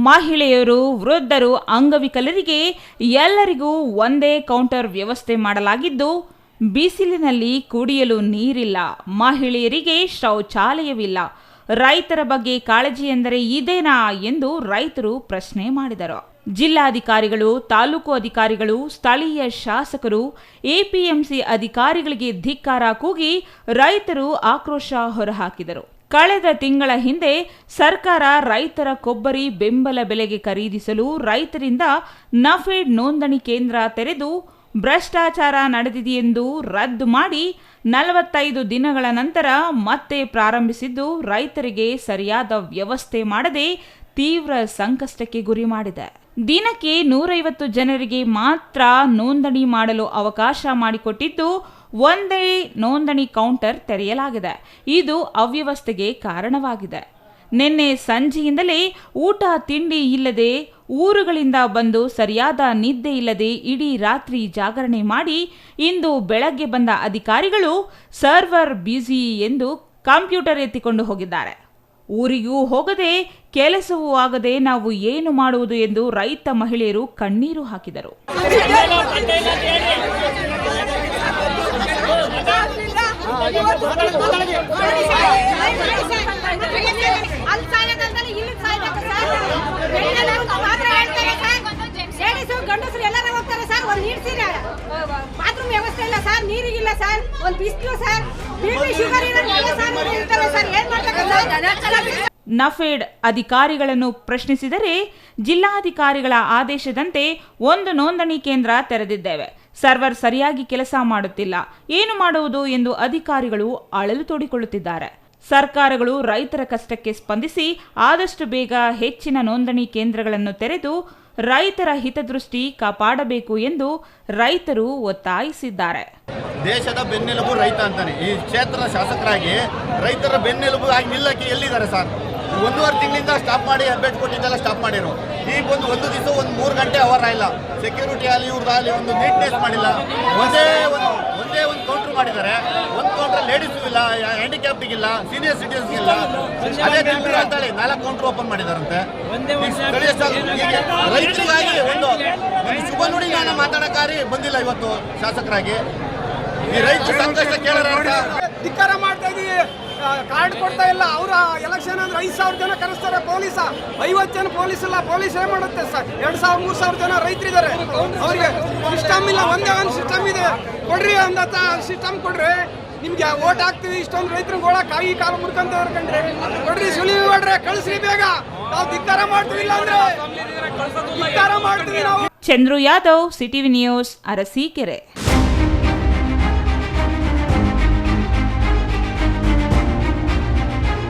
ಮಹಿಳೆಯರು, ವೃದ್ಧರು, ಅಂಗವಿಕಲರಿಗೆ ಎಲ್ಲರಿಗೂ ಒಂದೇ ಕೌಂಟರ್ ವ್ಯವಸ್ಥೆ ಮಾಡಲಾಗಿದ್ದು, ಬಿಸಿಲಿನಲ್ಲಿ ಕುಡಿಯಲು ನೀರಿಲ್ಲ, ಮಹಿಳೆಯರಿಗೆ ಶೌಚಾಲಯವಿಲ್ಲ. ರೈತರ ಬಗ್ಗೆ ಕಾಳಜಿ ಎಂದರೆ ಇದೇನಾ ಎಂದು ರೈತರು ಪ್ರಶ್ನೆ ಮಾಡಿದರು. ಜಿಲ್ಲಾಧಿಕಾರಿಗಳು, ತಾಲೂಕು ಅಧಿಕಾರಿಗಳು, ಸ್ಥಳೀಯ ಶಾಸಕರು, ಎಪಿಎಂಸಿ ಅಧಿಕಾರಿಗಳಿಗೆ ಧಿಕ್ಕಾರ ಕೂಗಿ ರೈತರು ಆಕ್ರೋಶ ಹೊರಹಾಕಿದರು. ಕಳೆದ ತಿಂಗಳ ಹಿಂದೆ ಸರ್ಕಾರ ರೈತರ ಕೊಬ್ಬರಿ ಬೆಂಬಲ ಬೆಲೆಗೆ ಖರೀದಿಸಲು ರೈತರಿಂದ ನಫೆಡ್ ನೋಂದಣಿ ಕೇಂದ್ರ ತೆರೆದು ಭ್ರಷ್ಟಾಚಾರ ನಡೆದಿದೆಯೆಂದು ರದ್ದು ಮಾಡಿ 45 ದಿನಗಳ ನಂತರ ಮತ್ತೆ ಪ್ರಾರಂಭಿಸಿದ್ದು ರೈತರಿಗೆ ಸರಿಯಾದ ವ್ಯವಸ್ಥೆ ಮಾಡದೆ ತೀವ್ರ ಸಂಕಷ್ಟಕ್ಕೆ ಗುರಿ ಮಾಡಿದೆ. ದಿನಕ್ಕೆ 150 ಜನರಿಗೆ ಮಾತ್ರ ನೋಂದಣಿ ಮಾಡಲು ಅವಕಾಶ ಮಾಡಿಕೊಟ್ಟಿದ್ದು, ಒಂದೇ ನೋಂದಣಿ ಕೌಂಟರ್ ತೆರೆಯಲಾಗಿದೆ. ಇದು ಅವ್ಯವಸ್ಥೆಗೆ ಕಾರಣವಾಗಿದೆ. ನಿನ್ನೆ ಸಂಜೆಯಿಂದಲೇ ಊಟ ತಿಂಡಿ ಇಲ್ಲದೆ, ಊರುಗಳಿಂದ ಬಂದು ಸರಿಯಾದ ನಿದ್ದೆ ಇಲ್ಲದೆ ಇಡೀ ರಾತ್ರಿ ಜಾಗರಣೆ ಮಾಡಿ ಇಂದು ಬೆಳಗ್ಗೆ ಬಂದ ಅಧಿಕಾರಿಗಳು ಸರ್ವರ್ ಬ್ಯುಸಿ ಎಂದು ಕಂಪ್ಯೂಟರ್ ಎತ್ತಿಕೊಂಡು ಹೋಗಿದ್ದಾರೆ. ಊರಿಗೂ ಹೋಗದೆ, ಕೆಲಸವೂ ಆಗದೆ ನಾವು ಏನು ಮಾಡುವುದು ಎಂದು ರೈತ ಮಹಿಳೆಯರು ಕಣ್ಣೀರು ಹಾಕಿದರು. ಗಂಡಸರು ಎಲ್ಲರೂ ಹೋಗ್ತಾರೆ ಸರ್, ಒಂದು ನೀಡ್ಸಿರ ಬಾತ್ರೂಮ್ ವ್ಯವಸ್ಥೆ ಇಲ್ಲ ಸರ್, ನೀರಿಗಿಲ್ಲ ಸರ್, ಒಂದು ಬಿಸಿಲು ಸರ್, ಬಿಪಿ ಶುಗರ್ ಇರೋಲ್ಲ ಸರ್, ಏನ್ ಮಾಡ್ಬೇಕು? ನಫೆಡ್ ಅಧಿಕಾರಿಗಳನ್ನು ಪ್ರಶ್ನಿಸಿದರೆ, ಜಿಲ್ಲಾಧಿಕಾರಿಗಳ ಆದೇಶದಂತೆ ಒಂದು ನೋಂದಣಿ ಕೇಂದ್ರ ತೆರೆದಿದ್ದೇವೆ, ಸರ್ವರ್ ಸರಿಯಾಗಿ ಕೆಲಸ ಮಾಡುತ್ತಿಲ್ಲ, ಏನು ಮಾಡುವುದು ಎಂದು ಅಧಿಕಾರಿಗಳು ಅಳಲು ತೋಡಿಕೊಳ್ಳುತ್ತಿದ್ದಾರೆ. ಸರ್ಕಾರಗಳು ರೈತರ ಕಷ್ಟಕ್ಕೆ ಸ್ಪಂದಿಸಿ ಆದಷ್ಟು ಬೇಗ ಹೆಚ್ಚಿನ ನೋಂದಣಿ ಕೇಂದ್ರಗಳನ್ನು ತೆರೆದು ರೈತರ ಹಿತದೃಷ್ಟಿ ಕಾಪಾಡಬೇಕು ಎಂದು ರೈತರು ಒತ್ತಾಯಿಸಿದ್ದಾರೆ. ದೇಶದ ಬೆನ್ನೆಲುಬು ರೈತ ಅಂತಾನೆ. ಈ ಕ್ಷೇತ್ರದ ಶಾಸಕರಾಗಿ ರೈತರ ಬೆನ್ನೆಲುಬು ಆಗಿ ನಿಲ್ಲಕ್ಕೆ ಎಲ್ಲಿದ್ದಾರೆ ಸರ್? 1.5 ತಿಂಗಳಿಂದ ಸ್ಟಾಪ್ ಮಾಡಿ ಅಪ್ಡೇಟ್ ಕೊಟ್ಟಿದ್ದೆಲ್ಲ ಸ್ಟಾಪ್ ಮಾಡಿರು. ಈಗ ಒಂದು ದಿವಸ ಒಂದು 3 ಗಂಟೆ ಅವರ ಇಲ್ಲ. ಸೆಕ್ಯೂರಿಟಿ ಆಗಲಿ ಇವ್ರದ್ದಾಗಲಿ ಒಂದು ನೀಟ್ನೆಸ್ ಮಾಡಿಲ್ಲ. ಒಂದೇ ಒಂದು ಕೌಂಟರ್ ಮಾಡಿದ್ದಾರೆ. ಒಂದು ಕೌಂಟರ್ ಲೇಡೀಸು ಇಲ್ಲ, ಹ್ಯಾಂಡಿಕ್ಯಾಪ್ಟಿಗಿಲ್ಲ, ಸೀನಿಯರ್ ಸಿಟಿಸನ್ಸ್ ಇಲ್ಲ. ಅದೇ ತಿಂಗಳು ಅಂತೇಳಿ 4 ಕೌಂಟರ್ ಓಪನ್ ಮಾಡಿದಾರಂತೆ. ರೈತರಿಗಾಗಿ ಒಂದು ಶುಭ ನುಡಿಗಾನ ಮಾತಾಡೋಕ್ಕಾಗಿ ಬಂದಿಲ್ಲ ಇವತ್ತು ಶಾಸಕರಾಗಿ. ಈ ರೈತ ಸಂಕಷ್ಟ ಕೇಳೋಣ ಧಿಕ್ಕಾರ ಮಾಡ್ತಾ ಇದೀವಿ. ಕಾರ್ಡ್ ಕೊಡ್ತಾ ಇಲ್ಲ. ಅವರ ಎಲೆಕ್ಷನ್ ಅಂದ್ರೆ 5,000 ಜನ ಕರೆಸ್ತಾರೆ ಪೊಲೀಸ, 50 ಜನ ಪೊಲೀಸ್ ಇಲ್ಲ. ಪೊಲೀಸ್ ಏನ್ ಮಾಡುತ್ತೆ ಸರ್? 2,000-3,000 ಜನ ರೈತರಿದ್ದಾರೆ. ಅವ್ರಿಗೆ ಸಿಸ್ಟಮ್ ಇಲ್ಲ. ಒಂದೇ ಒಂದು ಸಿಸ್ಟಮ್ ಇದೆ. ಕೊಡ್ರಿ ಅಂದ ಸಿಸ್ಟಮ್ ಕೊಡ್ರಿ, ನಿಮ್ಗೆ ಓಟ್ ಹಾಕ್ತಿವಿ. ಇಷ್ಟೊಂದು ರೈತರು ಗೋಳ ಕಾಯಿ ಕಾಲು ಮುರ್ಕಂತ ಹೊರ್ಕೊಂಡ್ರಿ ಕೊಡ್ರಿ, ಸುಳಿವು ಮಾಡ್ರಿ, ಕಳಿಸ್ರಿ ಬೇಗ. ನಾವು ಧಿಕ್ಕಾರ ಮಾಡ್ತೀವಿ, ಅಂದ್ರೆ ಧಿಕ್ಕಾರ ಮಾಡ್ತೀವಿ ನಾವು. Chandru Yadav, CTV news, Arsikere.